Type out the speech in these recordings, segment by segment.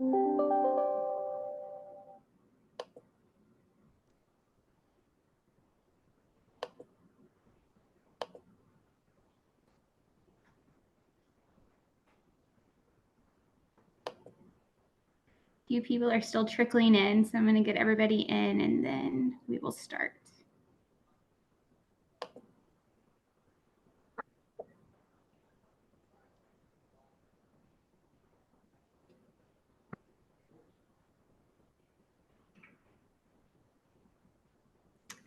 Few people are still trickling in, so I'm going to get everybody in and then we will start.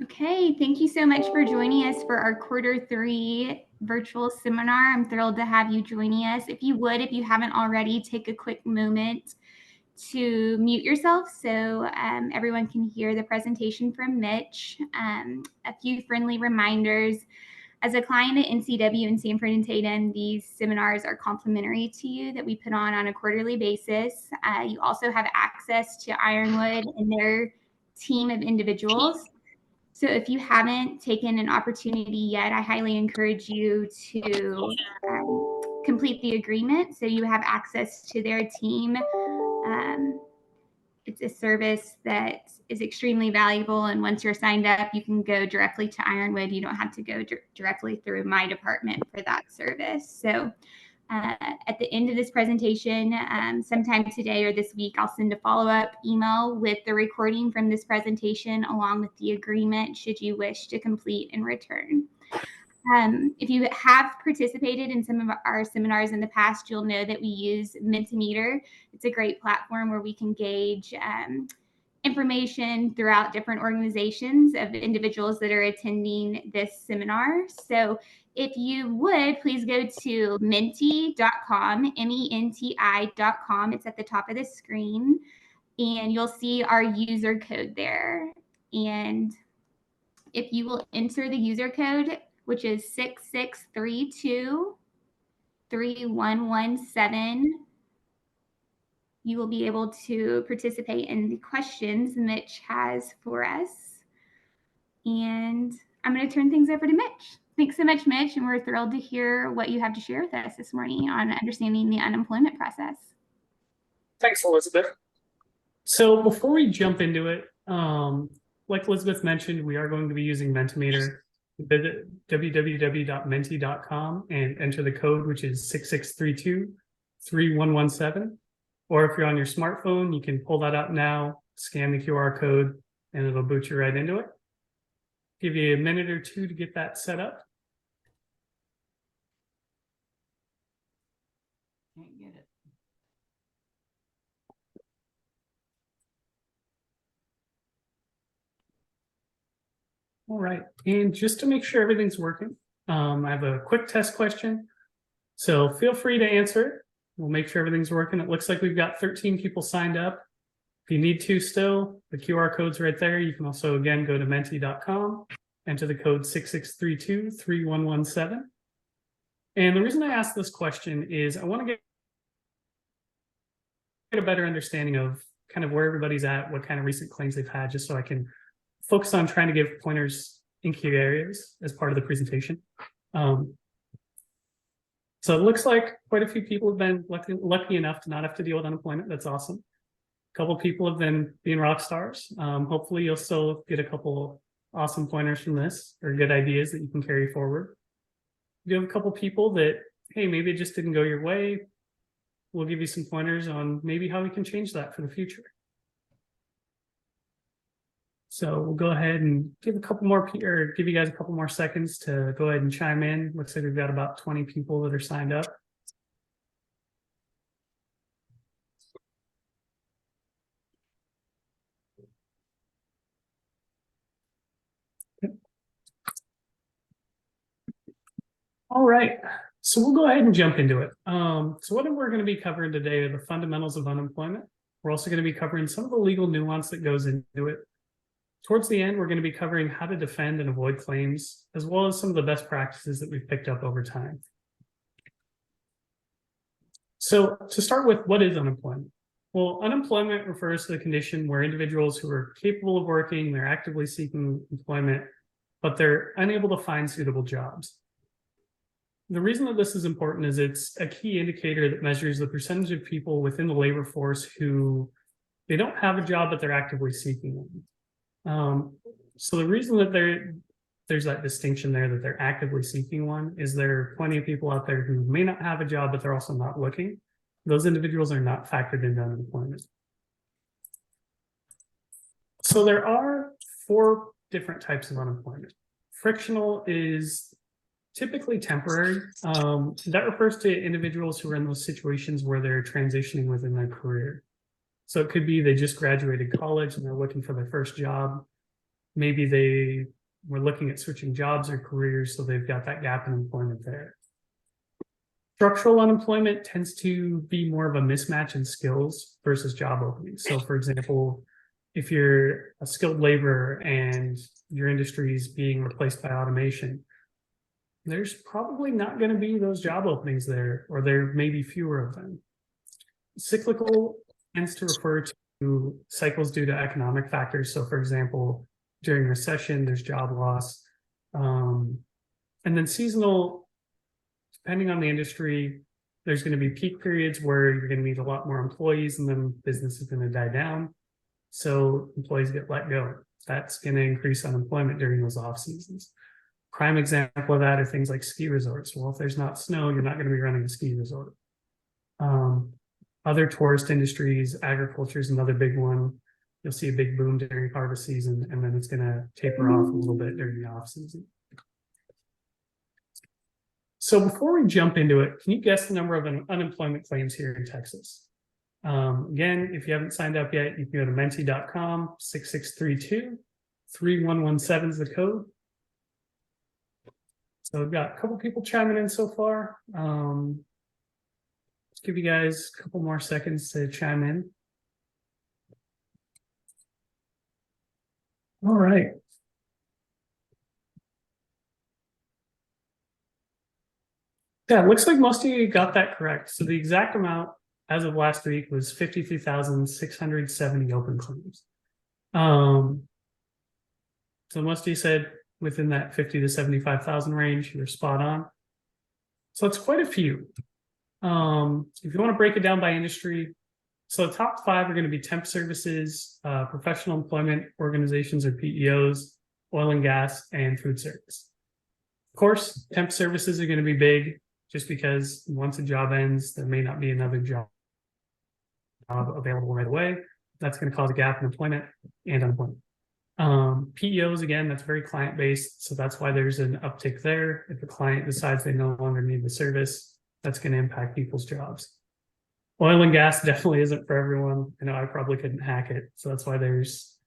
Okay, thank you so much for joining us for our Q3 virtual seminar. I'm thrilled to have you joining us. If you haven't already, take a quick moment to mute yourself so everyone can hear the presentation from Mitch. A few friendly reminders. As a client at NCW in Sanford and Tatum, these seminars are complimentary to you that we put on a quarterly basis. You also have access to Ironwood and their team of individuals. So if you haven't taken an opportunity yet, I highly encourage you to complete the agreement so you have access to their team. It's a service that is extremely valuable, and once you're signed up, you can go directly to Ironwood. You don't have to go directly through my department for that service. So at the end of this presentation, sometime today or this week, I'll send a follow-up email with the recording from this presentation along with the agreement should you wish to complete and return. If you have participated in some of our seminars in the past, you'll know that we use Mentimeter. It's a great platform where we can gauge information throughout different organizations of individuals that are attending this seminar. So if you would, please go to menti.com, menti.com. It's at the top of the screen, and you'll see our user code there. And if you will enter the user code, which is 6632-3117, you will be able to participate in the questions Mitch has for us. And I'm going to turn things over to Mitch. Thanks so much, Mitch, and we're thrilled to hear what you have to share with us this morning on understanding the unemployment process. Thanks, Elizabeth. So before we jump into it, like Elizabeth mentioned, we are going to be using Mentimeter. Visit www.menti.com and enter the code, which is 6632-3117. Or if you're on your smartphone, you can pull that up now, scan the QR code, and it'll boot you right into it. Give you a minute or two to get that set up. Can't get it. All right, and just to make sure everything's working, I have a quick test question. So feel free to answer it. We'll make sure everything's working. It looks like we've got 13 people signed up. If you need to still, the QR code's right there. You can also, again, go to menti.com, enter the code 6632-3117. And the reason I asked this question is I want to get a better understanding of kind of where everybody's at, what kind of recent claims they've had, just so I can focus on trying to give pointers in key areas as part of the presentation. So it looks like quite a few people have been lucky enough to not have to deal with unemployment. That's awesome. A couple people have been being rock stars. Hopefully you'll still get a couple awesome pointers from this, or good ideas that you can carry forward. You have a couple people that, hey, maybe it just didn't go your way. We'll give you some pointers on maybe how we can change that for the future. So we'll go ahead and give you guys a couple more seconds to go ahead and chime in. Looks like we've got about 20 people that are signed up. All right, so we'll go ahead and jump into it. So what we're going to be covering today are the fundamentals of unemployment. We're also going to be covering some of the legal nuance that goes into it. Towards the end, we're going to be covering how to defend and avoid claims, as well as some of the best practices that we've picked up over time. So to start with, what is unemployment? Well, unemployment refers to the condition where individuals who are capable of working, they're actively seeking employment, but they're unable to find suitable jobs. the reason that this is important is it's a key indicator that measures the percentage of people within the labor force who they don't have a job, but they're actively seeking one. So the reason that there's that distinction there that they're actively seeking one is there are plenty of people out there who may not have a job, but they're also not looking. Those individuals are not factored into unemployment. So there are 4 different types of unemployment. Frictional is typically temporary. That refers to individuals who are in those situations where they're transitioning within their career. So it could be they just graduated college and they're looking for their first job. Maybe they were looking at switching jobs or careers, so they've got that gap in employment there. Structural unemployment tends to be more of a mismatch in skills versus job openings. So for example, if you're a skilled laborer and your industry is being replaced by automation, there's probably not going to be those job openings there, or there may be fewer of them. Cyclical tends to refer to cycles due to economic factors. So for example, during recession, there's job loss. And then seasonal, depending on the industry, there's going to be peak periods where you're going to need a lot more employees and then business is going to die down. So employees get let go. That's going to increase unemployment during those off seasons. Prime example of that are things like ski resorts. Well, if there's not snow, you're not going to be running a ski resort. Other tourist industries, agriculture is another big one. You'll see a big boom during harvest season, and then it's going to taper off a little bit during the off season. So before we jump into it, can you guess the number of unemployment claims here in Texas? Again, if you haven't signed up yet, you can go to menti.com, 6632-3117 is the code. So we've got a couple people chiming in so far. Let's give you guys a couple more seconds to chime in. All right. Yeah, it looks like most of you got that correct. So the exact amount as of last week was 53,670 open claims. So most of you said within that 50 to 75,000 range, you're spot on. So it's quite a few. If you want to break it down by industry, so the top 5 are going to be temp services, professional employment organizations or PEOs, oil and gas, and food service. Of course, temp services are going to be big just because once a job ends, there may not be another job available right away. That's going to cause a gap in employment and unemployment. PEOs, again, that's very client-based, so that's why there's an uptick there. If a client decides they no longer need the service, that's going to impact people's jobs. Oil and gas definitely isn't for everyone. I know I probably couldn't hack it, so that's why there's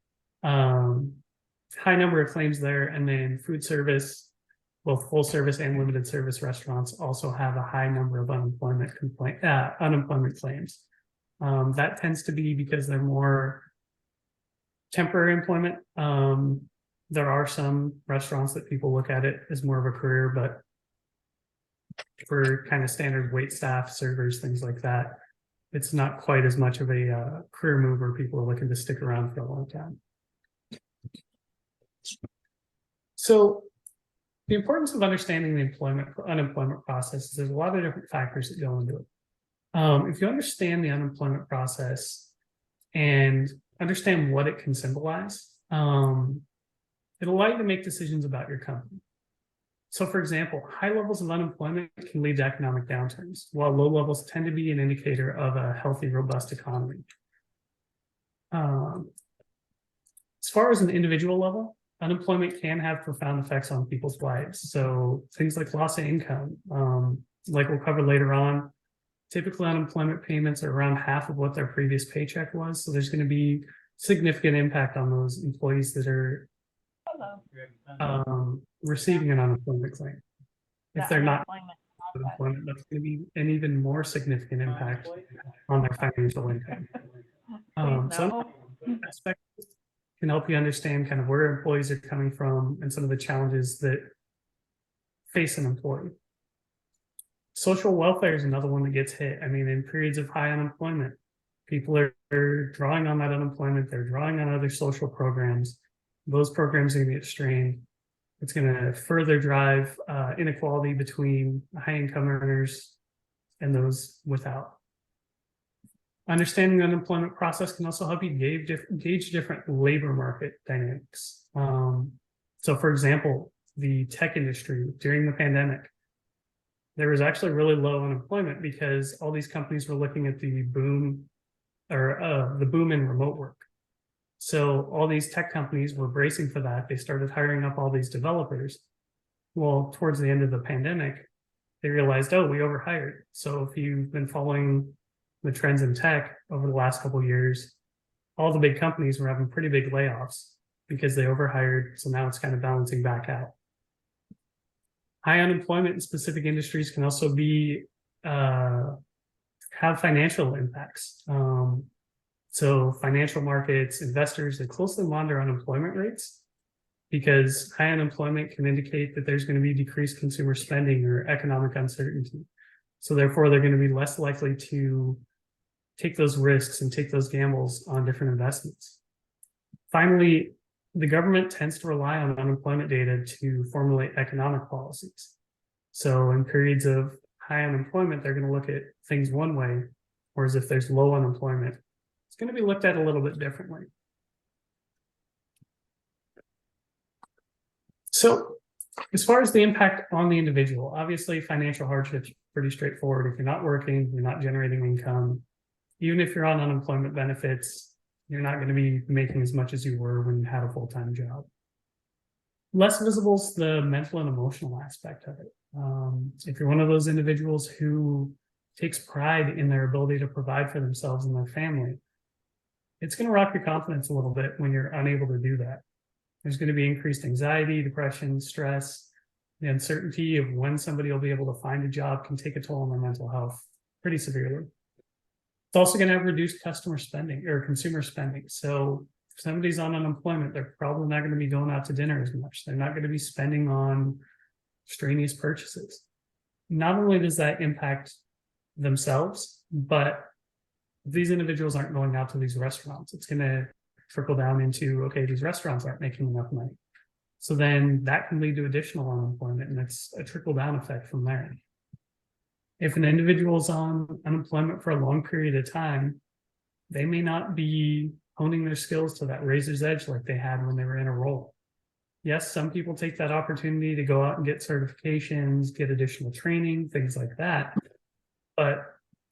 high number of claims there. And then food service, both full service and limited service restaurants also have a high number of unemployment claims. That tends to be because they're more temporary employment. There are some restaurants that people look at it as more of a career, but for kind of standard wait staff, servers, things like that, it's not quite as much of a career move where people are looking to stick around for a long time. So the importance of understanding the unemployment process is there's a lot of different factors that go into it. If you understand the unemployment process and understand what it can symbolize, it'll allow you to make decisions about your company. So for example, high levels of unemployment can lead to economic downturns, while low levels tend to be an indicator of a healthy, robust economy. As far as an individual level, unemployment can have profound effects on people's lives. So things like loss of income, like we'll cover later on, typically unemployment payments are around half of what their previous paycheck was. So there's going to be significant impact on those employees that are receiving an unemployment claim. If they're not unemployment, that's going to be an even more significant impact on their financial income. So aspect can help you understand kind of where employees are coming from and some of the challenges that face an employee. Social welfare is another one that gets hit. I mean, in periods of high unemployment, people are drawing on that unemployment. They're drawing on other social programs. Those programs are going to get strained. It's going to further drive inequality between high-income earners and those without. Understanding the unemployment process can also help you gauge different labor market dynamics. So for example, the tech industry during the pandemic, there was actually really low unemployment because all these companies were looking at the boom in remote work. So all these tech companies were bracing for that. They started hiring up all these developers. Well, towards the end of the pandemic, they realized, oh, we overhired. So if you've been following the trends in tech over the last couple of years, all the big companies were having pretty big layoffs because they overhired. So now it's kind of balancing back out. High unemployment in specific industries can also be have financial impacts. So financial markets, investors, they closely monitor unemployment rates because high unemployment can indicate that there's going to be decreased consumer spending or economic uncertainty. So therefore, they're going to be less likely to take those risks and take those gambles on different investments. Finally, the government tends to rely on unemployment data to formulate economic policies. So in periods of high unemployment, they're going to look at things one way, whereas if there's low unemployment, it's going to be looked at a little bit differently. So as far as the impact on the individual, obviously financial hardship is pretty straightforward. If you're not working, you're not generating income, even if you're on unemployment benefits, you're not going to be making as much as you were when you had a full-time job. Less visible is the mental and emotional aspect of it. If you're one of those individuals who takes pride in their ability to provide for themselves and their family, it's going to rock your confidence a little bit when you're unable to do that. There's going to be increased anxiety, depression, stress. The uncertainty of when somebody will be able to find a job can take a toll on their mental health pretty severely. It's also going to have reduced customer spending or consumer spending. So if somebody's on unemployment, they're probably not going to be going out to dinner as much. They're not going to be spending on extraneous purchases. Not only does that impact themselves, but if these individuals aren't going out to these restaurants, it's going to trickle down into, okay, these restaurants aren't making enough money. So then that can lead to additional unemployment, and it's a trickle down effect from there. If an individual is on unemployment for a long period of time, they may not be honing their skills to that razor's edge like they had when they were in a role. Yes, some people take that opportunity to go out and get certifications, get additional training, things like that. But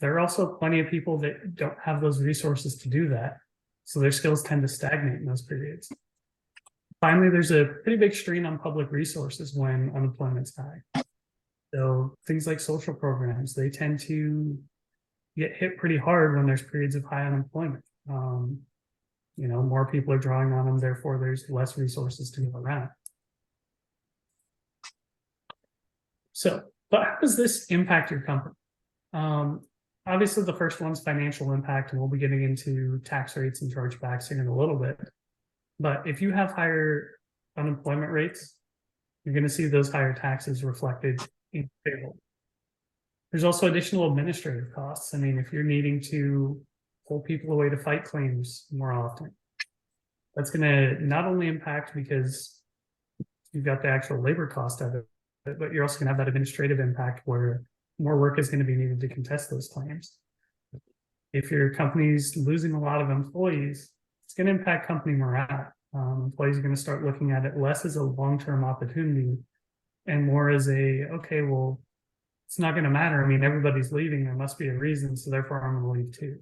there are also plenty of people that don't have those resources to do that. So their skills tend to stagnate in those periods. Finally, there's a pretty big strain on public resources when unemployment's high. So things like social programs, they tend to get hit pretty hard when there's periods of high unemployment. More people are drawing on them, therefore there's less resources to go around. So, but how does this impact your company? Obviously, the first one's financial impact, and we'll be getting into tax rates and chargebacks here in a little bit. But if you have higher unemployment rates, you're going to see those higher taxes reflected in payroll. There's also additional administrative costs. I mean, if you're needing to pull people away to fight claims more often, that's going to not only impact because you've got the actual labor cost of it, but you're also going to have that administrative impact where more work is going to be needed to contest those claims. If your company's losing a lot of employees, it's going to impact company morale. Employees are going to start looking at it less as a long-term opportunity and more as okay, well, it's not going to matter. I mean, everybody's leaving. There must be a reason, so therefore I'm going to leave too.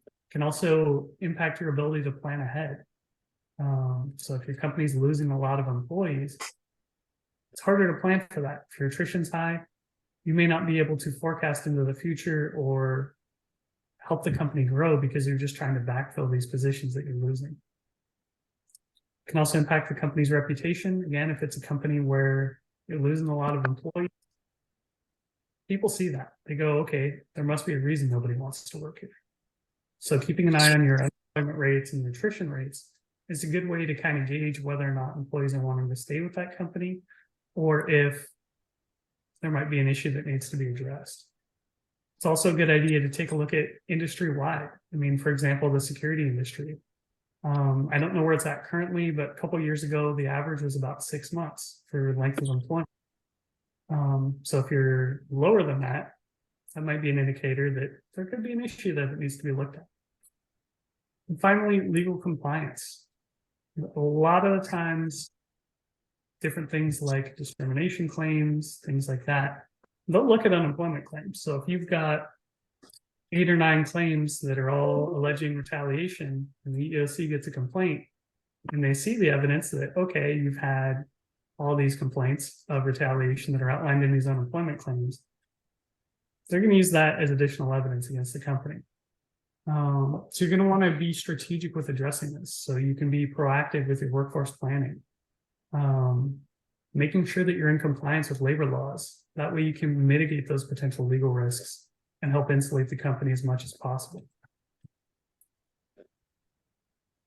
It can also impact your ability to plan ahead. So if your company's losing a lot of employees, it's harder to plan for that. If your attrition's high, you may not be able to forecast into the future or help the company grow because you're just trying to backfill these positions that you're losing. It can also impact the company's reputation. Again, if it's a company where you're losing a lot of employees, people see that. They go, okay, there must be a reason nobody wants to work here. So keeping an eye on your unemployment rates and your attrition rates is a good way to kind of gauge whether or not employees are wanting to stay with that company or if there might be an issue that needs to be addressed. It's also a good idea to take a look at industry-wide. I mean, for example, the security industry. I don't know where it's at currently, but a couple of years ago, the average was about 6 months for length of employment. So if you're lower than that, that might be an indicator that there could be an issue there that needs to be looked at. And finally, legal compliance. A lot of the times, different things like discrimination claims, things like that, they'll look at unemployment claims. So if you've got 8 or 9 claims that are all alleging retaliation, and the EEOC gets a complaint, and they see the evidence that, okay, you've had all these complaints of retaliation that are outlined in these unemployment claims, they're going to use that as additional evidence against the company. So you're going to want to be strategic with addressing this, so you can be proactive with your workforce planning, making sure that you're in compliance with labor laws. That way you can mitigate those potential legal risks and help insulate the company as much as possible.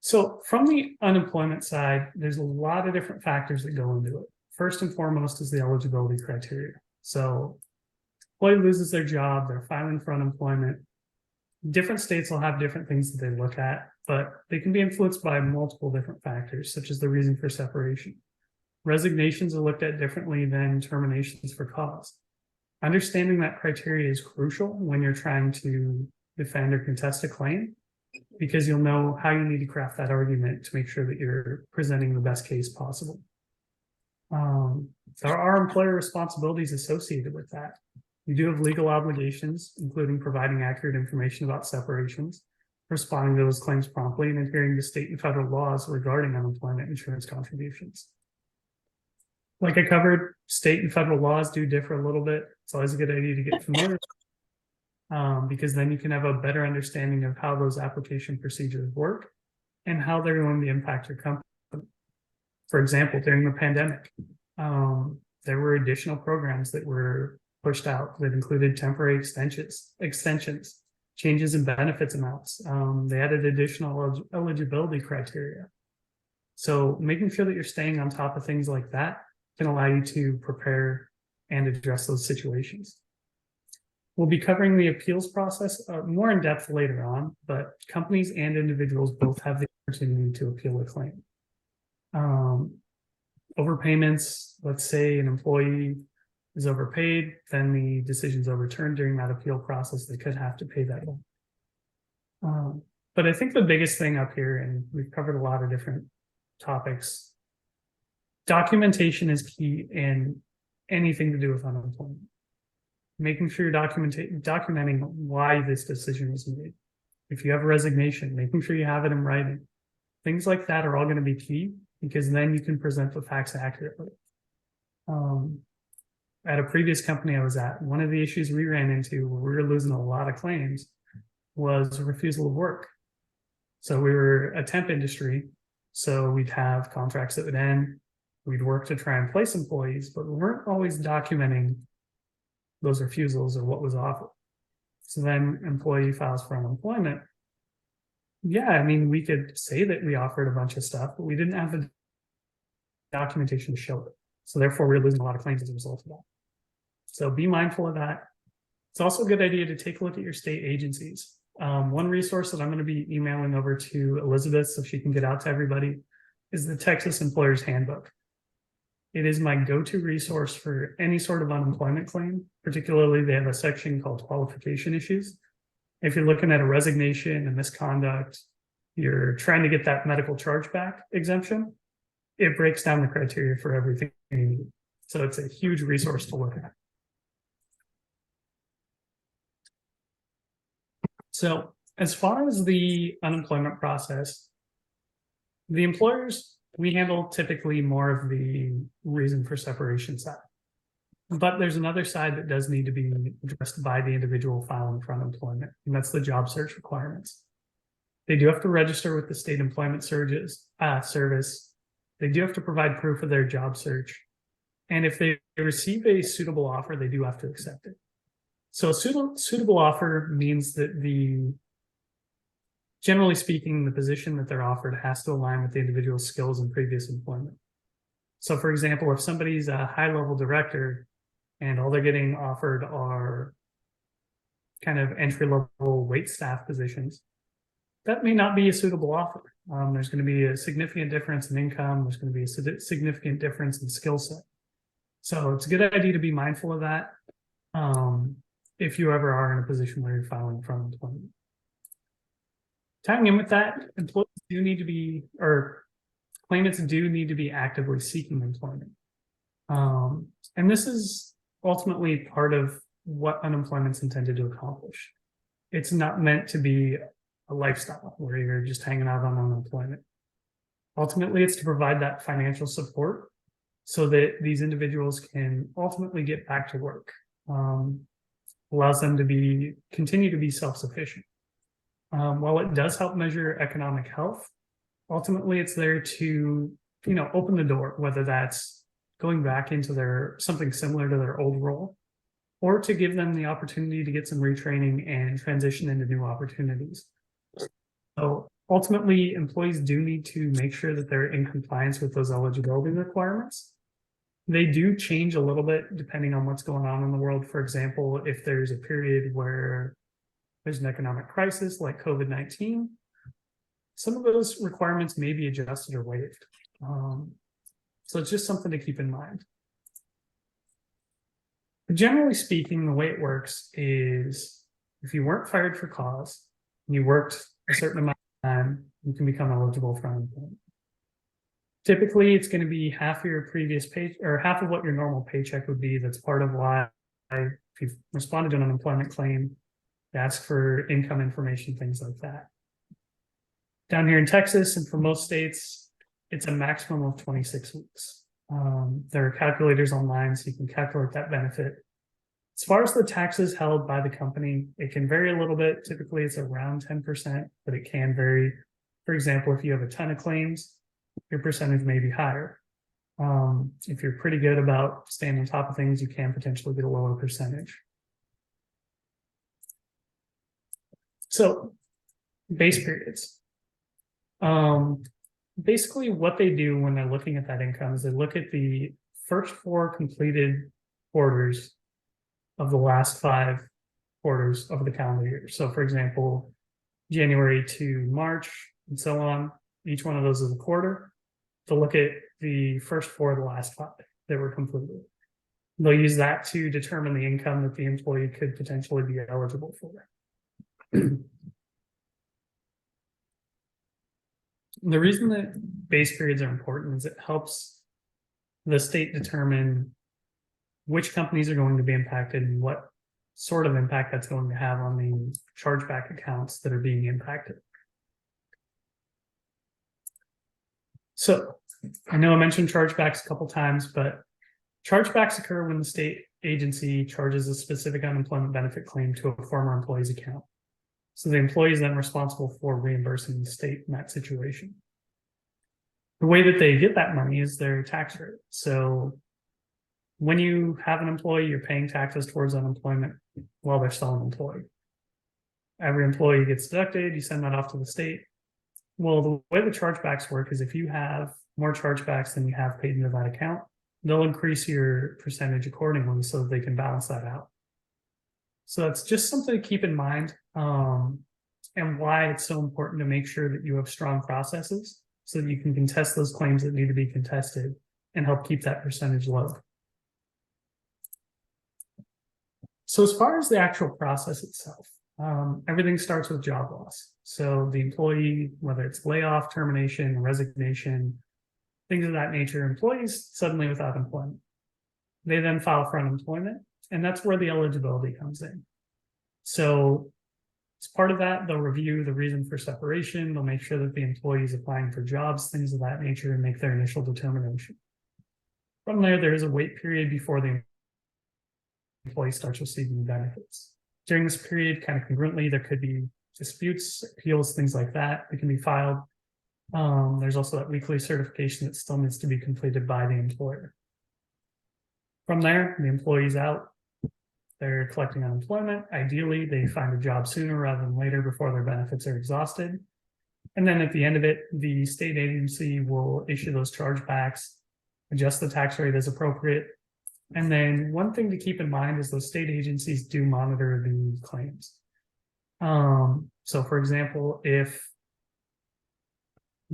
So from the unemployment side, there's a lot of different factors that go into it. First and foremost is the eligibility criteria. So employee loses their job, they're filing for unemployment. Different states will have different things that they look at, but they can be influenced by multiple different factors, such as the reason for separation. Resignations are looked at differently than terminations for cause. Understanding that criteria is crucial when you're trying to defend or contest a claim, because you'll know how you need to craft that argument to make sure that you're presenting the best case possible. There are employer responsibilities associated with that. You do have legal obligations, including providing accurate information about separations, responding to those claims promptly, and adhering to state and federal laws regarding unemployment insurance contributions. Like I covered, state and federal laws do differ a little bit. It's always a good idea to get familiar, because then you can have a better understanding of how those application procedures work and how they're going to impact your company. For example, during the pandemic, there were additional programs that were pushed out that included temporary extensions, changes in benefits amounts. They added additional eligibility criteria. So making sure that you're staying on top of things like that can allow you to prepare and address those situations. We'll be covering the appeals process more in depth later on, but companies and individuals both have the opportunity to appeal a claim. Overpayments, let's say an employee is overpaid, then the decision's overturned during that appeal process, they could have to pay that back. But I think the biggest thing up here, and we've covered a lot of different topics, documentation is key in anything to do with unemployment. Making sure you're documenting why this decision was made. If you have a resignation, making sure you have it in writing. Things like that are all going to be key, because then you can present the facts accurately. At a previous company I was at, one of the issues we ran into where we were losing a lot of claims was refusal of work. So we were a temp industry, so we'd have contracts that would end. We'd work to try and place employees, but we weren't always documenting those refusals or what was offered. So then employee files for unemployment. Yeah, I mean, we could say that we offered a bunch of stuff, but we didn't have the documentation to show it. So therefore, we're losing a lot of claims as a result of that. So be mindful of that. It's also a good idea to take a look at your state agencies. One resource that I'm going to be emailing over to Elizabeth so she can get out to everybody is the Texas Employers Handbook. It is my go-to resource for any sort of unemployment claim. Particularly, they have a section called qualification issues. If you're looking at a resignation, a misconduct, you're trying to get that medical chargeback exemption, it breaks down the criteria for everything you need. So it's a huge resource to look at. So as far as the unemployment process, the employers, we handle typically more of the reason for separation side. But there's another side that does need to be addressed by the individual filing for unemployment, and that's the job search requirements. They do have to register with the state employment service. They do have to provide proof of their job search. And if they receive a suitable offer, they do have to accept it. So a suitable offer means that generally speaking, the position that they're offered has to align with the individual's skills in previous employment. So for example, if somebody's a high-level director and all they're getting offered are kind of entry-level wait staff positions, that may not be a suitable offer. There's going to be a significant difference in income. There's going to be a significant difference in skill set. So it's a good idea to be mindful of that if you ever are in a position where you're filing for unemployment. Tying in with that, employees do need to be, or claimants do need to be actively seeking employment. And this is ultimately part of what unemployment's intended to accomplish. It's not meant to be a lifestyle where you're just hanging out on unemployment. Ultimately, it's to provide that financial support so that these individuals can ultimately get back to work. Allows them to continue to be self-sufficient. While it does help measure economic health, ultimately it's there to, open the door, whether that's going back into something similar to their old role, or to give them the opportunity to get some retraining and transition into new opportunities. So ultimately, employees do need to make sure that they're in compliance with those eligibility requirements. They do change a little bit depending on what's going on in the world. For example, if there's a period where there's an economic crisis like COVID-19, some of those requirements may be adjusted or waived. So it's just something to keep in mind. Generally speaking, the way it works is if you weren't fired for cause, and you worked a certain amount of time, you can become eligible for unemployment. Typically, it's going to be half of your previous pay, or half of what your normal paycheck would be. That's part of why, if you've responded to an unemployment claim, they ask for income information, things like that. Down here in Texas, and for most states, it's a maximum of 26 weeks. There are calculators online, so you can calculate that benefit. As far as the taxes held by the company, it can vary a little bit. Typically, it's around 10%, but it can vary. For example, if you have a ton of claims, your percentage may be higher. If you're pretty good about staying on top of things, you can potentially get a lower percentage. So, base periods. Basically, what they do when they're looking at that income is they look at the first 4 completed quarters of the last 5 quarters of the calendar year. So, for example, January to March and so on, each one of those is a quarter. To look at the first 4 of the last 5 that were completed. They'll use that to determine the income that the employee could potentially be eligible for. The reason that base periods are important is it helps the state determine which companies are going to be impacted and what sort of impact that's going to have on the chargeback accounts that are being impacted. So I know I mentioned chargebacks a couple times, but chargebacks occur when the state agency charges a specific unemployment benefit claim to a former employee's account. So the employee is then responsible for reimbursing the state in that situation. The way that they get that money is their tax rate. So when you have an employee, you're paying taxes towards unemployment while they're still an employee. Every employee gets deducted, you send that off to the state. Well, the way the chargebacks work is if you have more chargebacks than you have paid into that account, they'll increase your percentage accordingly so that they can balance that out. So that's just something to keep in mind, and why it's so important to make sure that you have strong processes so that you can contest those claims that need to be contested and help keep that percentage low. So as far as the actual process itself, everything starts with job loss. So the employee, whether it's layoff, termination, resignation, things of that nature, employees suddenly without employment. They then file for unemployment, and that's where the eligibility comes in. So as part of that, they'll review the reason for separation. They'll make sure that the employee is applying for jobs, things of that nature, and make their initial determination. From there, there is a wait period before the employee starts receiving benefits. During this period, kind of congruently, there could be disputes, appeals, things like that can be filed. There's also that weekly certification that still needs to be completed by the employer. From there, the employee's out. They're collecting unemployment. Ideally, they find a job sooner rather than later before their benefits are exhausted. And then at the end of it, the state agency will issue those chargebacks, adjust the tax rate as appropriate. And then one thing to keep in mind is those state agencies do monitor the claims. So for example, if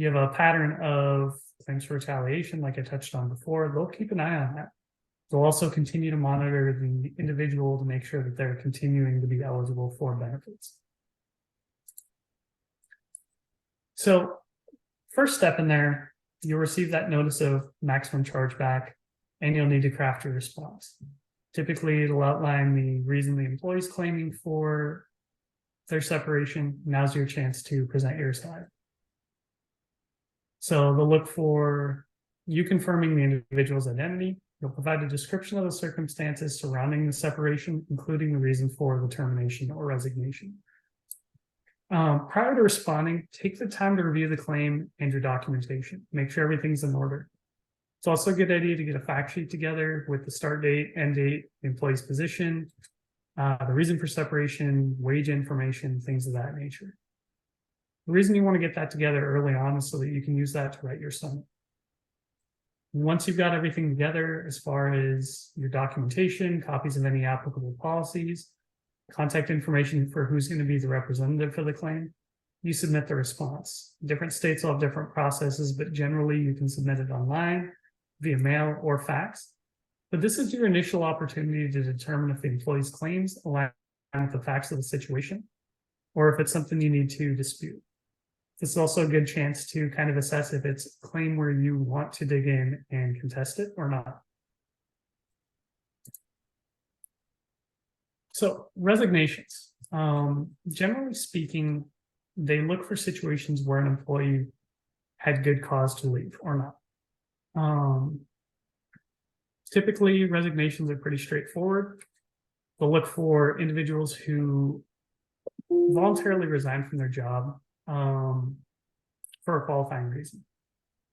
you have a pattern of claims for retaliation, like I touched on before, they'll keep an eye on that. They'll also continue to monitor the individual to make sure that they're continuing to be eligible for benefits. So first step in there, you'll receive that notice of maximum chargeback, and you'll need to craft your response. Typically, it'll outline the reason the employee is claiming for their separation. Now's your chance to present your side. So they'll look for you confirming the individual's identity. You'll provide a description of the circumstances surrounding the separation, including the reason for the termination or resignation. Prior to responding, take the time to review the claim and your documentation. Make sure everything's in order. It's also a good idea to get a fact sheet together with the start date, end date, the employee's position, the reason for separation, wage information, things of that nature. The reason you want to get that together early on is so that you can use that to write your summary. Once you've got everything together, as far as your documentation, copies of any applicable policies, contact information for who's going to be the representative for the claim, you submit the response. Different states will have different processes, but generally you can submit it online, via mail, or fax. But this is your initial opportunity to determine if the employee's claims align with the facts of the situation, or if it's something you need to dispute. This is also a good chance to kind of assess if it's a claim where you want to dig in and contest it or not. So resignations, generally speaking, they look for situations where an employee had good cause to leave or not. Typically, resignations are pretty straightforward. They'll look for individuals who voluntarily resign from their job for a qualifying reason.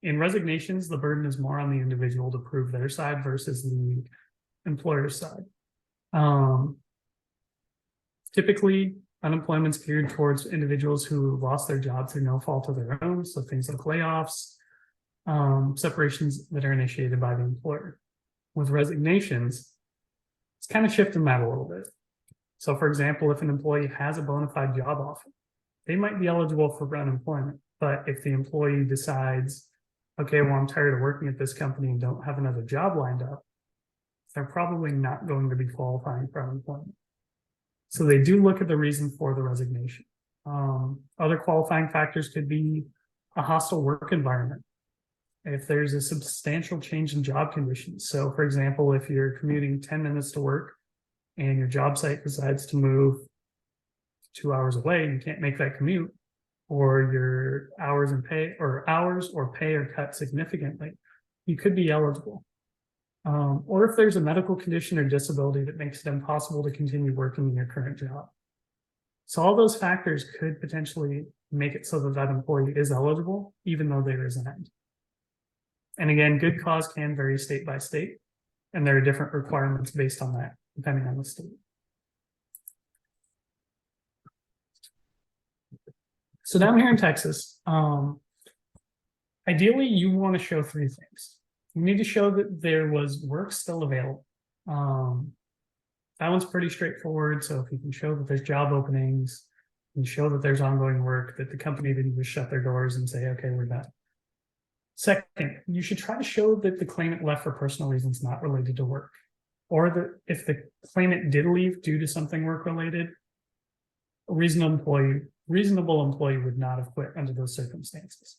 In resignations, the burden is more on the individual to prove their side versus the employer's side. Typically, unemployment's geared towards individuals who lost their job through no fault of their own, so things like layoffs, separations that are initiated by the employer. With resignations, it's kind of shifting that a little bit. So for example, if an employee has a bona fide job offer, they might be eligible for unemployment. But if the employee decides, okay, well, I'm tired of working at this company and don't have another job lined up, they're probably not going to be qualifying for unemployment. So they do look at the reason for the resignation. Other qualifying factors could be a hostile work environment. If there's a substantial change in job conditions. So for example, if you're commuting 10 minutes to work and your job site decides to move 2 hours away, and you can't make that commute, or your hours or pay are cut significantly, you could be eligible. Or if there's a medical condition or disability that makes it impossible to continue working in your current job. So all those factors could potentially make it so that that employee is eligible, even though they resigned. And again, good cause can vary state by state, and there are different requirements based on that, depending on the state. So down here in Texas, ideally you want to show three things. You need to show that there was work still available. That one's pretty straightforward. So if you can show that there's job openings, and show that there's ongoing work, that the company didn't just shut their doors and say, okay, we're done. Second, you should try to show that the claimant left for personal reasons not related to work, or that if the claimant did leave due to something work-related, a reasonable employee would not have quit under those circumstances.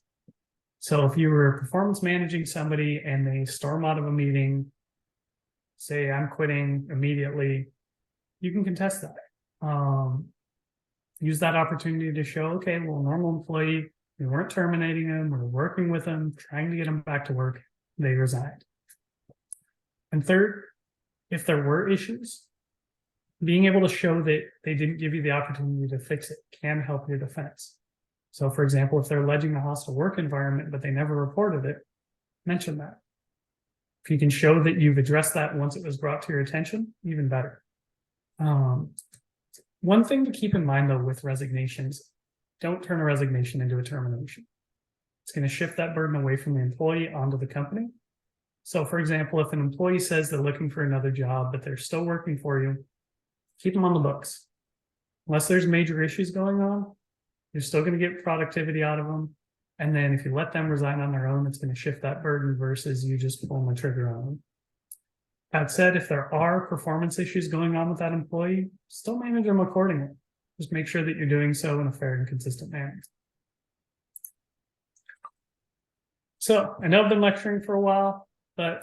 So if you were performance managing somebody and they storm out of a meeting, say, I'm quitting immediately, you can contest that. Use that opportunity to show, okay, well, a normal employee, we weren't terminating them, we're working with them, trying to get them back to work, they resigned. And third, if there were issues, being able to show that they didn't give you the opportunity to fix it can help your defense. So for example, if they're alleging a hostile work environment, but they never reported it, mention that. If you can show that you've addressed that once it was brought to your attention, even better. One thing to keep in mind though with resignations, don't turn a resignation into a termination. It's going to shift that burden away from the employee onto the company. So for example, if an employee says they're looking for another job, but they're still working for you, keep them on the books. Unless there's major issues going on, you're still going to get productivity out of them. And then if you let them resign on their own, it's going to shift that burden versus you just pulling the trigger on them. That said, if there are performance issues going on with that employee, still manage them accordingly. Just make sure that you're doing so in a fair and consistent manner. So I know I've been lecturing for a while, but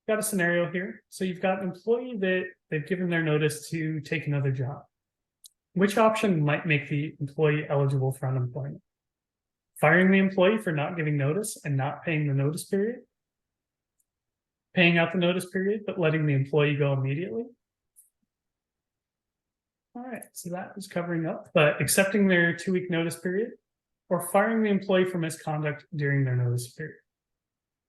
got a scenario here. So you've got an employee that they've given their notice to take another job. Which option might make the employee eligible for unemployment? Firing the employee for not giving notice and not paying the notice period? Paying out the notice period, but letting the employee go immediately? All right, so that is covering up, but accepting their 2-week notice period or firing the employee for misconduct during their notice period.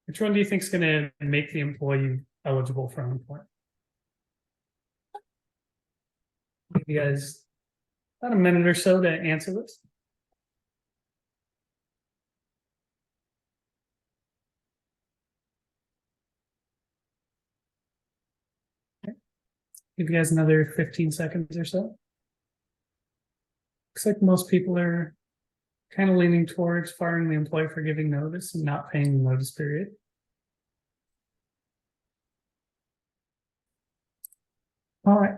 Which one do you think is going to make the employee eligible for unemployment? Give you guys about a minute or so to answer this. Okay. Give you guys another 15 seconds or so. Looks like most people are kind of leaning towards firing the employee for giving notice and not paying the notice period. All right.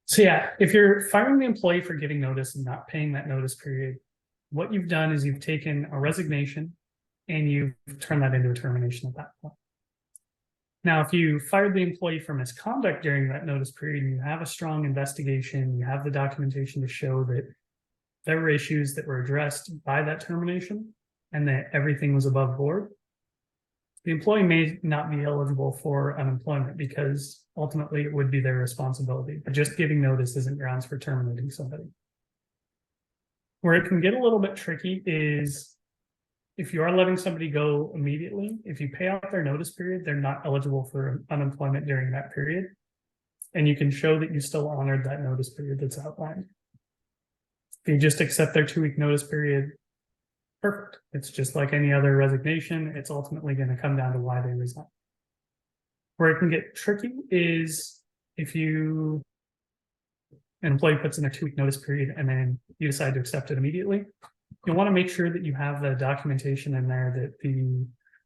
So yeah, if you're firing the employee for giving notice and not paying that notice period, what you've done is you've taken a resignation and you've turned that into a termination at that point. Now, if you fired the employee for misconduct during that notice period, and you have a strong investigation, you have the documentation to show that there were issues that were addressed by that termination and that everything was above board, the employee may not be eligible for unemployment because ultimately it would be their responsibility. But just giving notice isn't grounds for terminating somebody. Where it can get a little bit tricky is if you are letting somebody go immediately, if you pay out their notice period, they're not eligible for unemployment during that period. And you can show that you still honored that notice period that's outlined. If you just accept their 2-week notice period, perfect. It's just like any other resignation. It's ultimately going to come down to why they resign. Where it can get tricky is if an employee puts in their 2-week notice period and then you decide to accept it immediately, you'll want to make sure that you have the documentation in there that the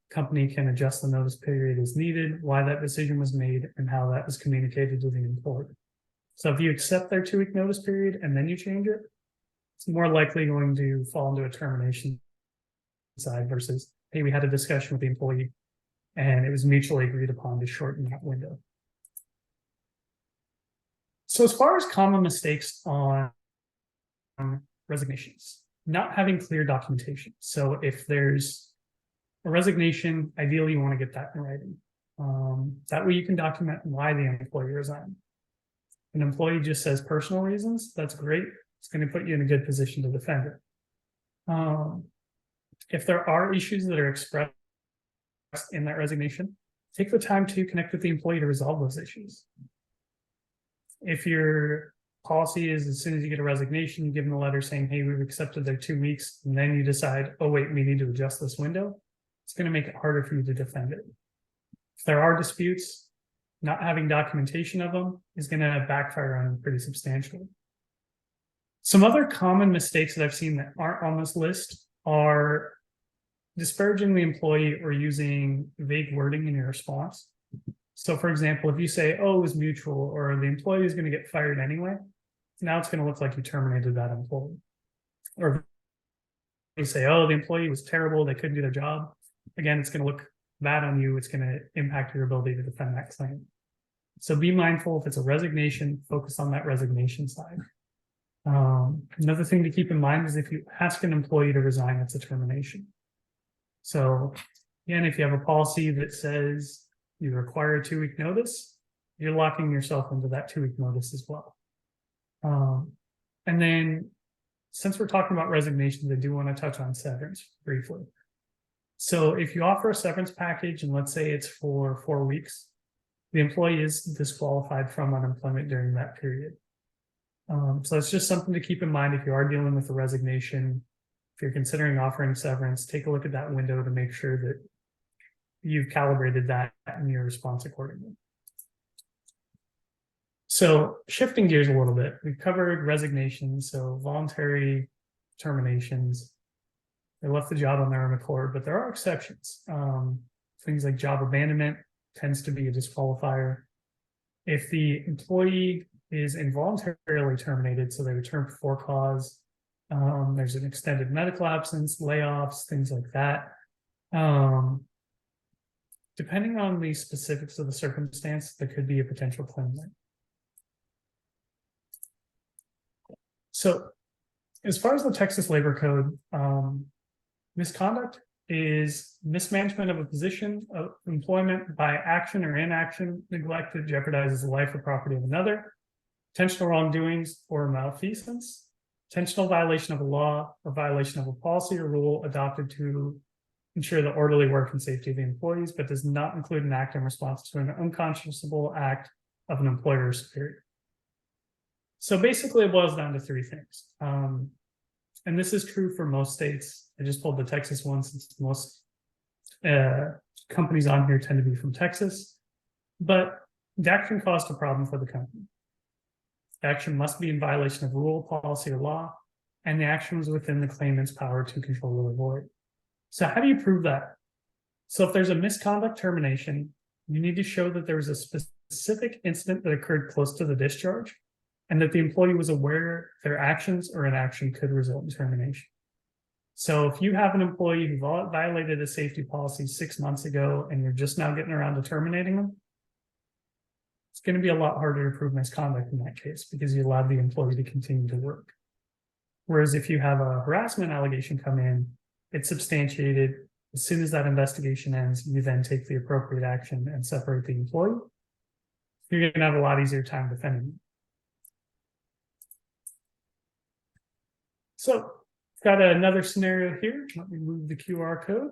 company can adjust the notice period as needed, why that decision was made, and how that was communicated to the employer. So if you accept their 2-week notice period and then you change it, it's more likely going to fall into a termination side versus, hey, we had a discussion with the employee and it was mutually agreed upon to shorten that window. So as far as common mistakes on resignations, not having clear documentation. So if there's a resignation, ideally you want to get that in writing. That way you can document why the employee resigned. An employee just says personal reasons, that's great. It's going to put you in a good position to defend it. If there are issues that are expressed in that resignation, take the time to connect with the employee to resolve those issues. If your policy is as soon as you get a resignation, you give them a letter saying, hey, we've accepted their 2 weeks, and then you decide, oh, wait, we need to adjust this window, it's going to make it harder for you to defend it. If there are disputes, not having documentation of them is going to backfire on you pretty substantially. Some other common mistakes that I've seen that aren't on this list are disparaging the employee or using vague wording in your response. So for example, if you say, oh, it was mutual, or the employee is going to get fired anyway, now it's going to look like you terminated that employee. Or if you say, oh, the employee was terrible, they couldn't do their job, again, it's going to look bad on you. It's going to impact your ability to defend that claim. So be mindful, if it's a resignation, focus on that resignation side. Another thing to keep in mind is if you ask an employee to resign, it's a termination. So again, if you have a policy that says you require a 2-week notice, you're locking yourself into that 2-week notice as well. And then since we're talking about resignations, I do want to touch on severance briefly. So if you offer a severance package, and let's say it's for 4 weeks, the employee is disqualified from unemployment during that period. So it's just something to keep in mind if you are dealing with a resignation. If you're considering offering severance, take a look at that window to make sure that you've calibrated that in your response accordingly. So shifting gears a little bit, we've covered resignations, so voluntary terminations. they left the job on their own accord, but there are exceptions. Things like job abandonment tends to be a disqualifier. If the employee is involuntarily terminated, so they return for cause, there's an extended medical absence, layoffs, things like that. Depending on the specifics of the circumstance, there could be a potential claim there. So, as far as the Texas Labor Code, misconduct is mismanagement of a position of employment by action or inaction, neglect that jeopardizes the life or property of another, intentional wrongdoings or malfeasance, intentional violation of a law or violation of a policy or rule adopted to ensure the orderly work and safety of the employees, but does not include an act in response to an unconscionable act of an employer or superior. So basically it boils down to three things. And this is true for most states. I just pulled the Texas one since most companies on here tend to be from Texas. But the action caused a problem for the company. The action must be in violation of rule, policy, or law, and the action was within the claimant's power to control or avoid. So how do you prove that? So if there's a misconduct termination, you need to show that there was a specific incident that occurred close to the discharge and that the employee was aware their actions or inaction could result in termination. So if you have an employee who violated a safety policy 6 months ago and you're just now getting around to terminating them, it's going to be a lot harder to prove misconduct in that case because you allowed the employee to continue to work. Whereas if you have a harassment allegation come in, it's substantiated. As soon as that investigation ends, you then take the appropriate action and separate the employee. You're going to have a lot easier time defending them. So got another scenario here. Let me move the QR code.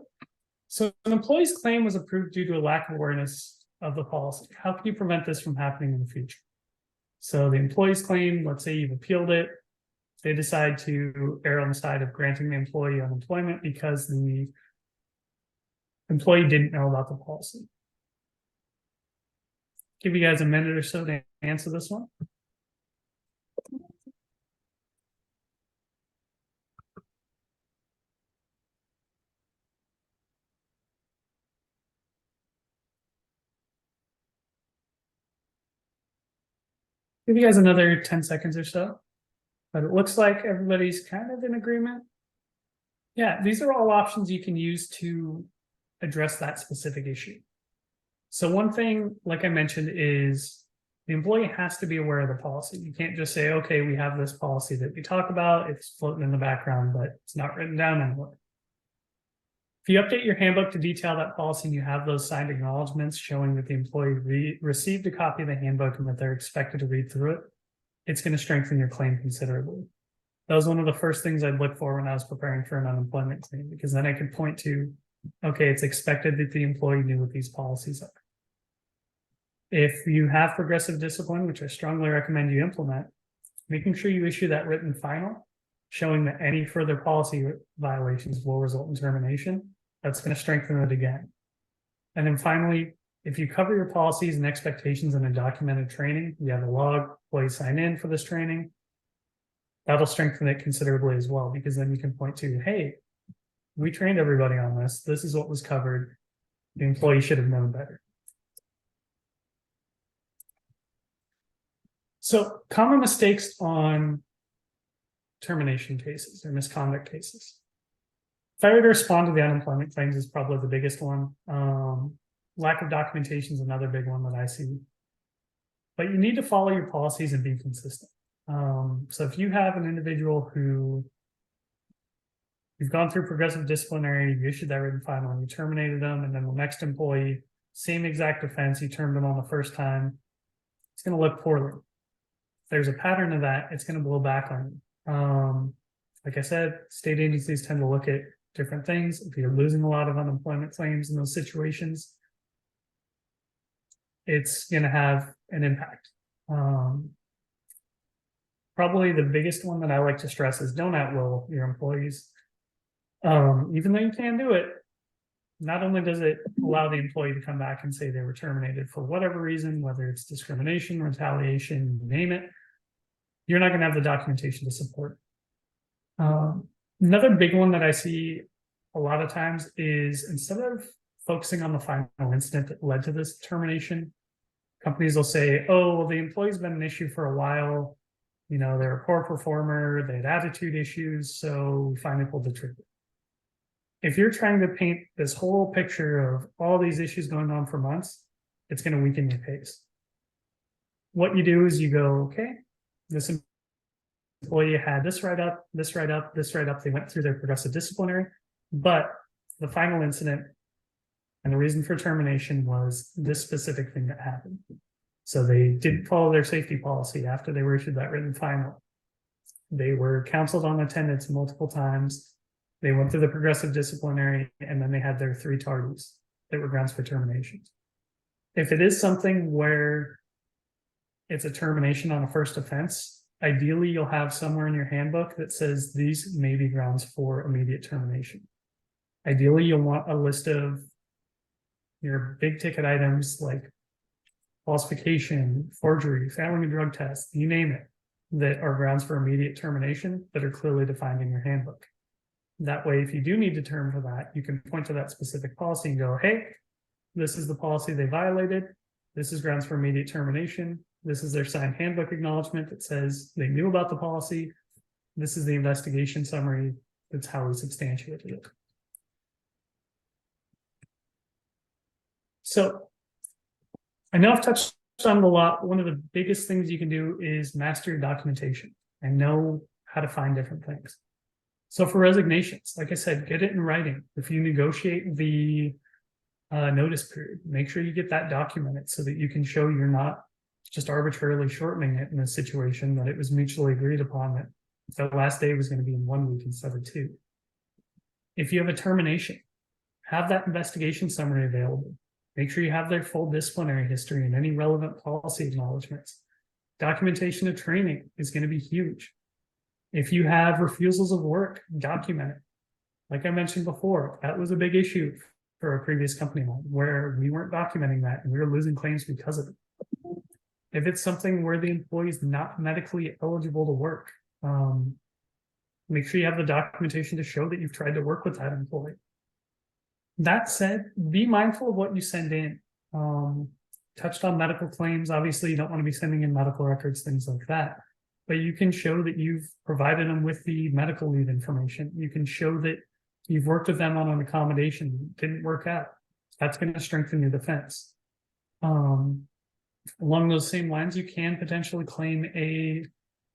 So an employee's claim was approved due to a lack of awareness of the policy. How can you prevent this from happening in the future? So the employee's claim, let's say you've appealed it, they decide to err on the side of granting the employee unemployment because the employee didn't know about the policy. Give you guys a minute or so to answer this one. Give you guys another 10 seconds or so. But it looks like everybody's kind of in agreement. Yeah, these are all options you can use to address that specific issue. So one thing, like I mentioned, is the employee has to be aware of the policy. You can't just say, okay, we have this policy that we talk about, it's floating in the background, but it's not written down anywhere. If you update your handbook to detail that policy and you have those signed acknowledgements showing that the employee received a copy of the handbook and that they're expected to read through it, it's going to strengthen your claim considerably. That was one of the first things I'd look for when I was preparing for an unemployment claim, because then I could point to, okay, it's expected that the employee knew what these policies are. If you have progressive discipline, which I strongly recommend you implement, making sure you issue that written final, showing that any further policy violations will result in termination, that's going to strengthen it again. And then finally, if you cover your policies and expectations in a documented training, you have a log, employees sign in for this training, that'll strengthen it considerably as well, because then you can point to, hey, we trained everybody on this. This is what was covered. The employee should have known better. So common mistakes on termination cases or misconduct cases. Failure to respond to the unemployment claims is probably the biggest one. Lack of documentation is another big one that I see. But you need to follow your policies and be consistent. So if you have an individual who you've gone through progressive disciplinary, you issued that written final and you terminated them, and then the next employee, same exact offense, you termed them on the first time, it's going to look poorly. If there's a pattern of that, it's going to blow back on you. Like I said, state agencies tend to look at different things. If you're losing a lot of unemployment claims in those situations, it's going to have an impact. Probably the biggest one that I like to stress is don't at-will your employees. Even though you can do it, not only does it allow the employee to come back and say they were terminated for whatever reason, whether it's discrimination, retaliation, you name it, you're not going to have the documentation to support it. Another big one that I see a lot of times is, instead of focusing on the final incident that led to this termination, companies will say, oh, well, the employee's been an issue for a while. You know, they're a poor performer, they had attitude issues, so we finally pulled the trigger. If you're trying to paint this whole picture of all these issues going on for months, it's going to weaken your case. What you do is you go, okay, this employee had this write-up, this write-up, this write-up. They went through their progressive disciplinary, but the final incident and the reason for termination was this specific thing that happened. So they didn't follow their safety policy after they were issued that written final. They were counseled on attendance multiple times. They went through the progressive disciplinary, and then they had their 3 tardies that were grounds for termination. If it is something where it's a termination on a first offense, ideally you'll have somewhere in your handbook that says these may be grounds for immediate termination. Ideally, you'll want a list of your big ticket items like falsification, forgery, failing a drug test, you name it, that are grounds for immediate termination that are clearly defined in your handbook. That way, if you do need to term for that, you can point to that specific policy and go, hey, this is the policy they violated. This is grounds for immediate termination. This is their signed handbook acknowledgement that says they knew about the policy. This is the investigation summary. That's how we substantiated it. So I know I've touched on it a lot. One of the biggest things you can do is master your documentation and know how to find different things. So for resignations, like I said, get it in writing. If you negotiate the notice period, make sure you get that documented so that you can show you're not just arbitrarily shortening it in a situation, that it was mutually agreed upon that the last day was going to be in 1 week instead of 2. If you have a termination, have that investigation summary available. Make sure you have their full disciplinary history and any relevant policy acknowledgements. Documentation of training is going to be huge. If you have refusals of work, document it. Like I mentioned before, that was a big issue for a previous company where we weren't documenting that and we were losing claims because of it. If it's something where the employee is not medically eligible to work, make sure you have the documentation to show that you've tried to work with that employee. That said, be mindful of what you send in. Touched on medical claims. Obviously, you don't want to be sending in medical records, things like that. But you can show that you've provided them with the medical leave information. You can show that you've worked with them on an accommodation that didn't work out. That's going to strengthen your defense. Along those same lines, you can potentially claim a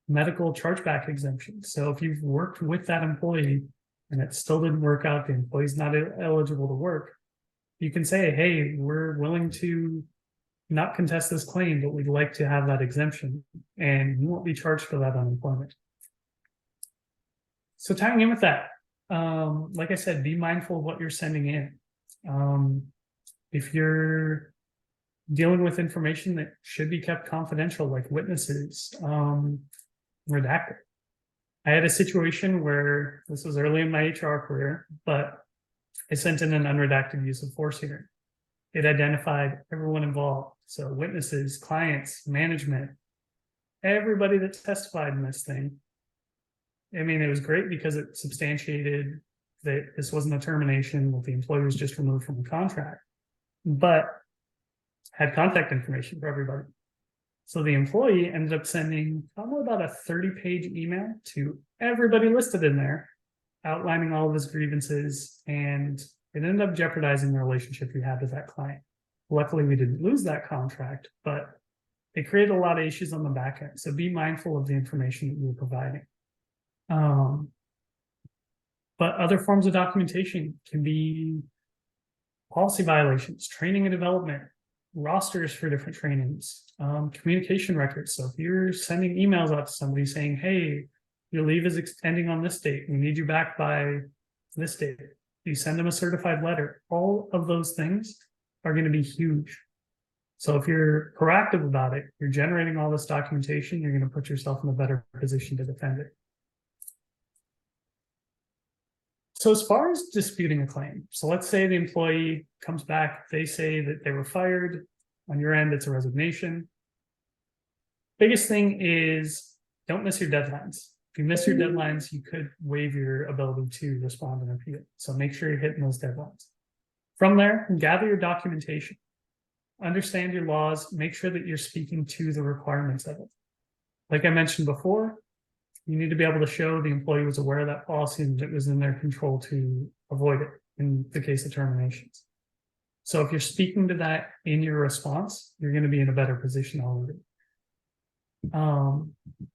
medical chargeback exemption. So if you've worked with that employee and it still didn't work out, the employee's not eligible to work, you can say, hey, we're willing to not contest this claim, but we'd like to have that exemption, and you won't be charged for that unemployment. So tying in with that, like I said, be mindful of what you're sending in. If you're dealing with information that should be kept confidential, like witnesses, redacted. I had a situation where this was early in my HR career, but I sent in an unredacted use of force hearing. It identified everyone involved. So witnesses, clients, management, everybody that testified in this thing. I mean, it was great because it substantiated that this wasn't a termination, that the employee was just removed from the contract, but had contact information for everybody. So the employee ended up sending probably about a 30-page email to everybody listed in there, outlining all of his grievances, and it ended up jeopardizing the relationship we had with that client. Luckily, we didn't lose that contract, but it created a lot of issues on the back end. So be mindful of the information that you're providing. But other forms of documentation can be policy violations, training and development, rosters for different trainings, communication records. So if you're sending emails out to somebody saying, hey, your leave is extending on this date, we need you back by this date, you send them a certified letter. All of those things are going to be huge. So if you're proactive about it, you're generating all this documentation, you're going to put yourself in a better position to defend it. So as far as disputing a claim, so let's say the employee comes back, they say that they were fired. On your end, it's a resignation. Biggest thing is don't miss your deadlines. If you miss your deadlines, you could waive your ability to respond and appeal. So make sure you're hitting those deadlines. From there, gather your documentation. Understand your laws. Make sure that you're speaking to the requirements of it. Like I mentioned before, you need to be able to show the employee was aware of that policy and it was in their control to avoid it in the case of terminations. So if you're speaking to that in your response, you're going to be in a better position already.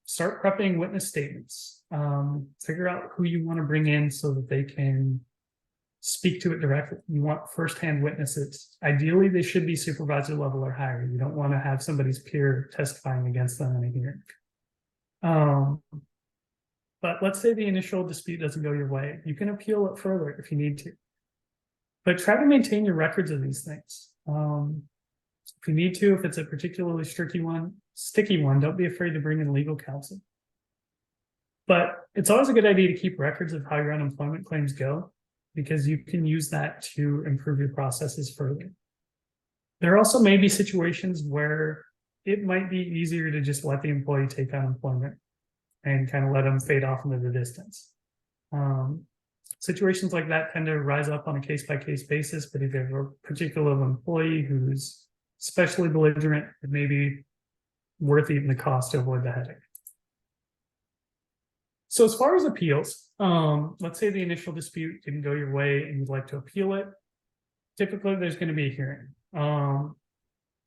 Start prepping witness statements. Figure out who you want to bring in so that they can speak to it directly. You want firsthand witnesses. Ideally, they should be supervisor level or higher. You don't want to have somebody's peer testifying against them in a hearing. But let's say the initial dispute doesn't go your way. You can appeal it further if you need to. But try to maintain your records of these things. If you need to, if it's a particularly sticky one, don't be afraid to bring in legal counsel. But it's always a good idea to keep records of how your unemployment claims go, because you can use that to improve your processes further. There also may be situations where it might be easier to just let the employee take unemployment and kind of let them fade off into the distance. Situations like that tend to rise up on a case-by-case basis, but if you have a particular employee who's especially belligerent, it may be worth even the cost to avoid the headache. So as far as appeals, let's say the initial dispute didn't go your way and you'd like to appeal it. Typically, there's going to be a hearing. A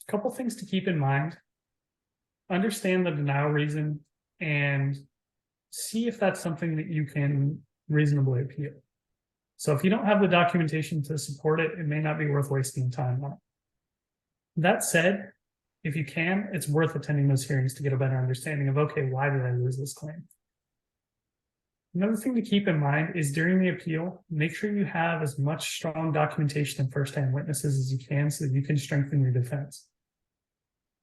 couple things to keep in mind. Understand the denial reason and see if that's something that you can reasonably appeal. So if you don't have the documentation to support it, it may not be worth wasting time on it. That said, if you can, it's worth attending those hearings to get a better understanding of, okay, why did I lose this claim? Another thing to keep in mind is during the appeal, make sure you have as much strong documentation and firsthand witnesses as you can so that you can strengthen your defense.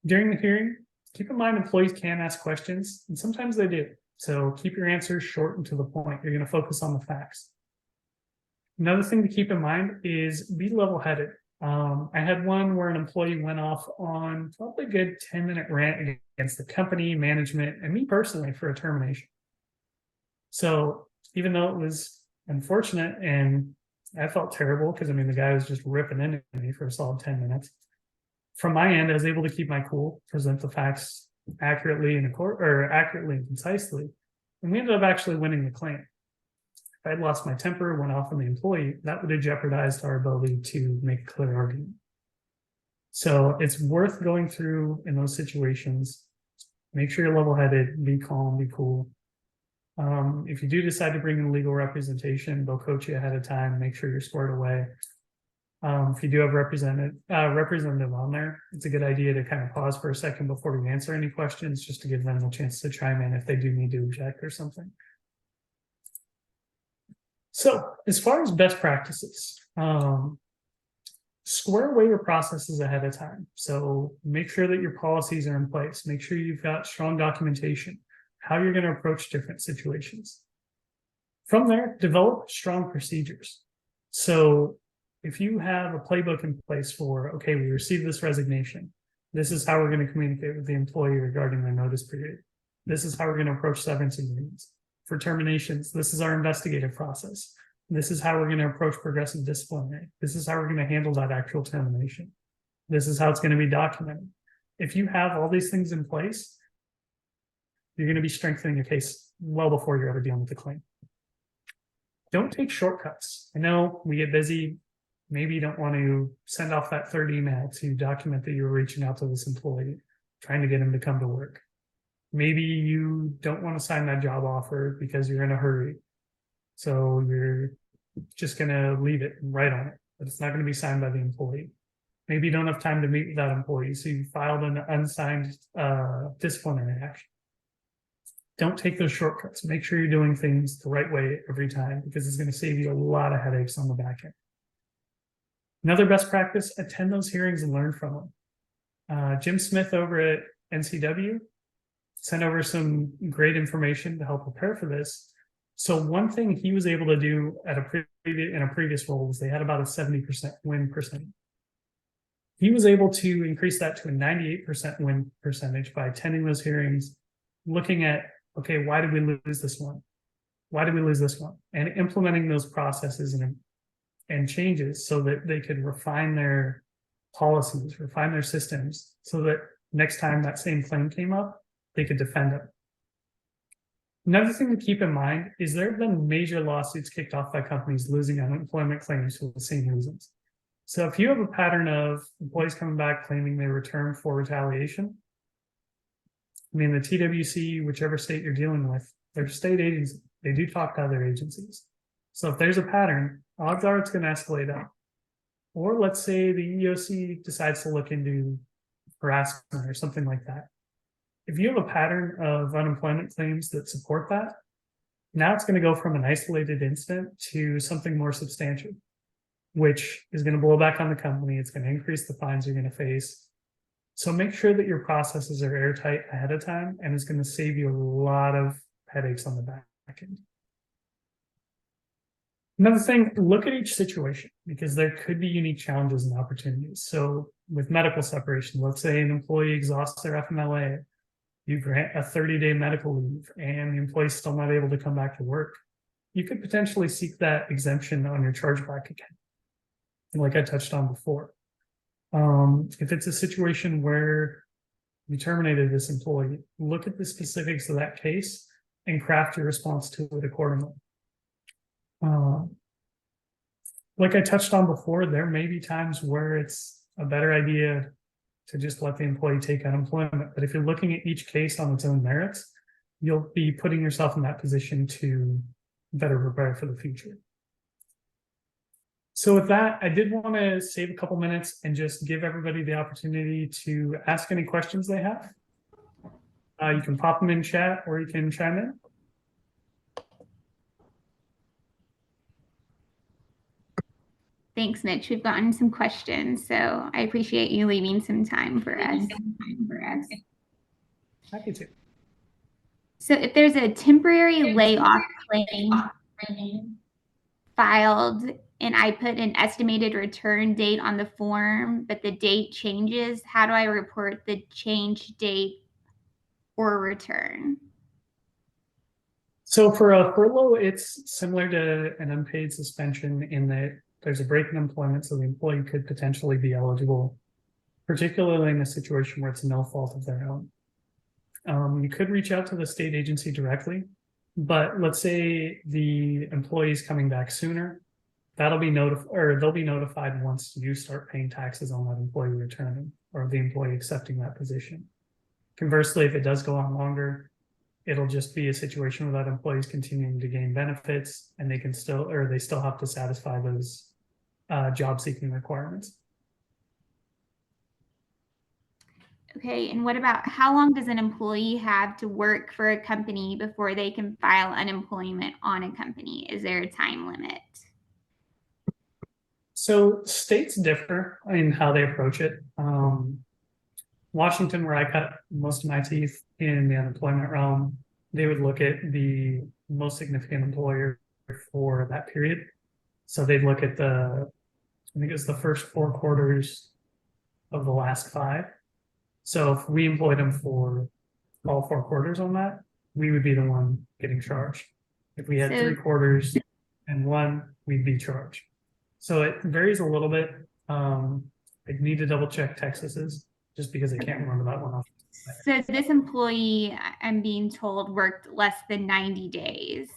During the hearing, keep in mind employees can ask questions, and sometimes they do. So keep your answers short and to the point. You're going to focus on the facts. Another thing to keep in mind is be level-headed. I had one where an employee went off on probably a good 10-minute rant against the company, management, and me personally for a termination. So even though it was unfortunate and I felt terrible because, I mean, the guy was just ripping into me for a solid 10 minutes. From my end, I was able to keep my cool, present the facts accurately and concisely, and we ended up actually winning the claim. If I'd lost my temper, went off on the employee, that would have jeopardized our ability to make a clear argument. So it's worth going through in those situations. Make sure you're level-headed, be calm, be cool. If you do decide to bring in legal representation, they'll coach you ahead of time, make sure you're squared away. If you do have representative on there, it's a good idea to kind of pause for a second before you answer any questions, just to give them a chance to chime in if they do need to object or something. So as far as best practices, square away your processes ahead of time. So make sure that your policies are in place. Make sure you've got strong documentation, how you're going to approach different situations. From there, develop strong procedures. So if you have a playbook in place for, okay, we received this resignation, this is how we're going to communicate with the employee regarding their notice period. This is how we're going to approach severance agreements. For terminations, this is our investigative process. This is how we're going to approach progressive disciplinary. This is how we're going to handle that actual termination. This is how it's going to be documented. If you have all these things in place, you're going to be strengthening your case well before you're ever dealing with the claim. Don't take shortcuts. I know we get busy. Maybe you don't want to send off that third email to document that you were reaching out to this employee, trying to get him to come to work. Maybe you don't want to sign that job offer because you're in a hurry. So you're just going to leave it and write on it, but it's not going to be signed by the employee. Maybe you don't have time to meet with that employee, so you filed an unsigned disciplinary action. Don't take those shortcuts. Make sure you're doing things the right way every time, because it's going to save you a lot of headaches on the back end. Another best practice, attend those hearings and learn from them. Jim Smith over at NCW sent over some great information to help prepare for this. So one thing he was able to do at in a previous role was they had about a 70% win percentage. He was able to increase that to a 98% win percentage by attending those hearings, looking at okay, why did we lose this one? Why did we lose this one? And implementing those processes and changes so that they could refine their policies, refine their systems, so that next time that same claim came up, they could defend it. Another thing to keep in mind is there have been major lawsuits kicked off by companies losing unemployment claims for the same reasons. So if you have a pattern of employees coming back claiming they returned for retaliation, I mean, the TWC, whichever state you're dealing with, they're state agencies. They do talk to other agencies. So if there's a pattern, odds are it's going to escalate up. Or let's say the EOC decides to look into harassment or something like that. If you have a pattern of unemployment claims that support that, now it's going to go from an isolated incident to something more substantial, which is going to blow back on the company. It's going to increase the fines you're going to face. So make sure that your processes are airtight ahead of time, and it's going to save you a lot of headaches on the back end. Another thing, look at each situation because there could be unique challenges and opportunities. So with medical separation, let's say an employee exhausts their FMLA, you grant a 30-day medical leave and the employee's still not able to come back to work. You could potentially seek that exemption on your chargeback account, like I touched on before. If it's a situation where you terminated this employee, look at the specifics of that case and craft your response to it accordingly. Like I touched on before, there may be times where it's a better idea to just let the employee take unemployment. But if you're looking at each case on its own merits, you'll be putting yourself in that position to better prepare for the future. So with that, I did want to save a couple minutes and just give everybody the opportunity to ask any questions they have. You can pop them in chat or you can chime in. Thanks, Mitch. We've gotten some questions, so I appreciate you leaving some time for us. Happy to. So if there's a temporary layoff claim filed and I put an estimated return date on the form, but the date changes, how do I report the change date or return? So for a furlough, it's similar to an unpaid suspension in that there's a break in employment, so the employee could potentially be eligible, particularly in a situation where it's no fault of their own. You could reach out to the state agency directly, but let's say the employee is coming back sooner, that'll be notified, or they'll be notified once you start paying taxes on that employee returning or the employee accepting that position. Conversely, if it does go on longer, it'll just be a situation where that employee is continuing to gain benefits and they can still, or they still have to satisfy those job seeking requirements. Okay, and what about how long does an employee have to work for a company before they can file unemployment on a company? Is there a time limit? So states differ in how they approach it. Washington, where I cut most of my teeth in the unemployment realm, they would look at the most significant employer for that period. So they'd look at I think it was the first 4 quarters of the last 5. So if we employed them for all 4 quarters on that, we would be the one getting charged. If we had 3 quarters and 1, we'd be charged. So it varies a little bit. I need to double check Texas's just because I can't remember that one off. So this employee, I'm being told, worked less than 90 days.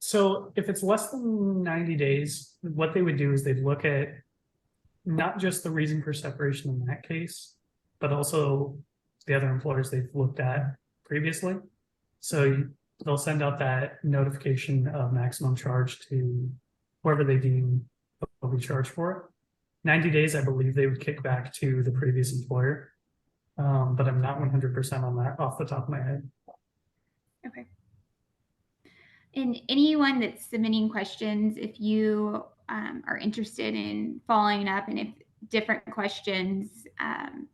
So if it's less than 90 days, what they would do is they'd look at not just the reason for separation in that case, but also the other employers they've looked at previously. So they'll send out that notification of maximum charge to whoever they deem will be charged for it. 90 days, I believe they would kick back to the previous employer, but I'm not 100% on that off the top of my head. Okay. And anyone that's submitting questions, if you are interested in following up and if different questions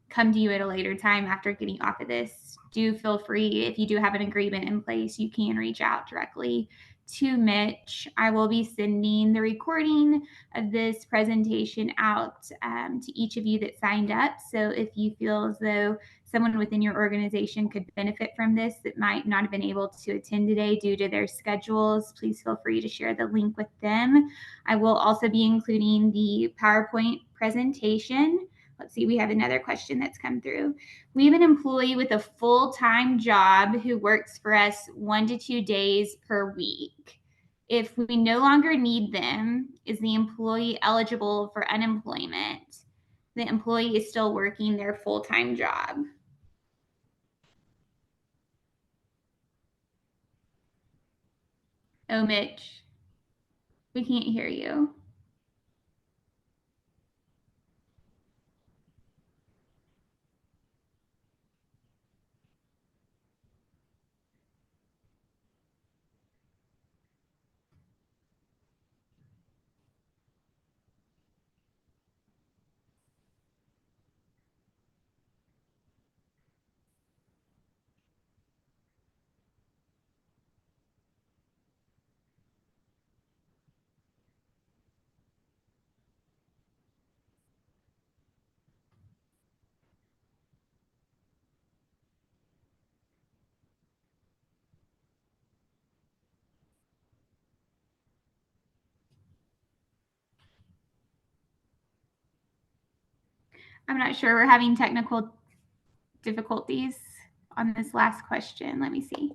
come to you at a later time after getting off of this, do feel free. If you do have an agreement in place, you can reach out directly to Mitch. I will be sending the recording of this presentation out to each of you that signed up. So if you feel as though someone within your organization could benefit from this that might not have been able to attend today due to their schedules, please feel free to share the link with them. I will also be including the PowerPoint presentation. Let's see, we have another question that's come through. We have an employee with a full-time job who works for us 1 to 2 days per week. If we no longer need them, is the employee eligible for unemployment? The employee is still working their full-time job. Oh, Mitch, we can't hear you. I'm not sure. We're having technical difficulties on this last question. Let me see.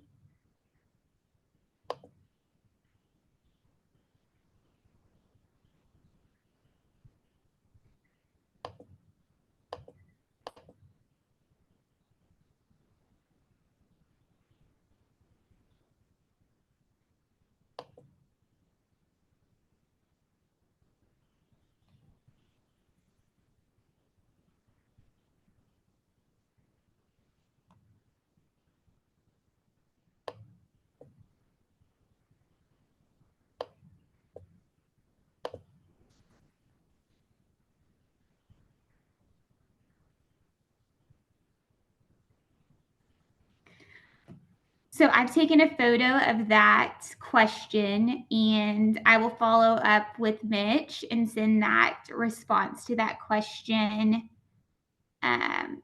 So I've taken a photo of that question and I will follow up with Mitch and send that response to that question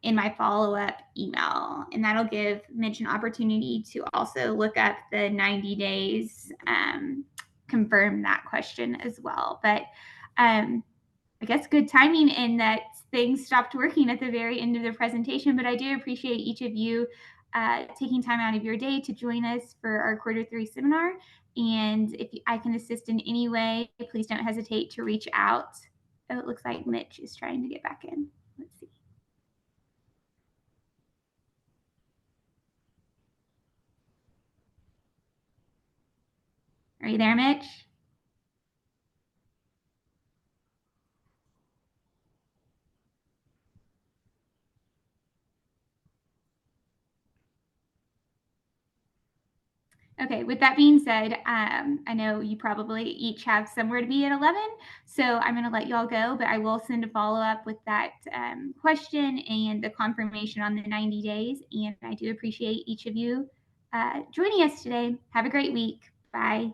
in my follow-up email. And that'll give Mitch an opportunity to also look up the 90 days, confirm that question as well. But I guess good timing in that things stopped working at the very end of the presentation, but I do appreciate each of you taking time out of your day to join us for our Q3 seminar. And if I can assist in any way, please don't hesitate to reach out. Oh, it looks like Mitch is trying to get back in. Let's see. Are you there, Mitch? Okay, with that being said, I know you probably each have somewhere to be at 11, so I'm going to let you all go, but I will send a follow-up with that question and the confirmation on the 90 days, and I do appreciate each of you joining us today. Have a great week. Bye.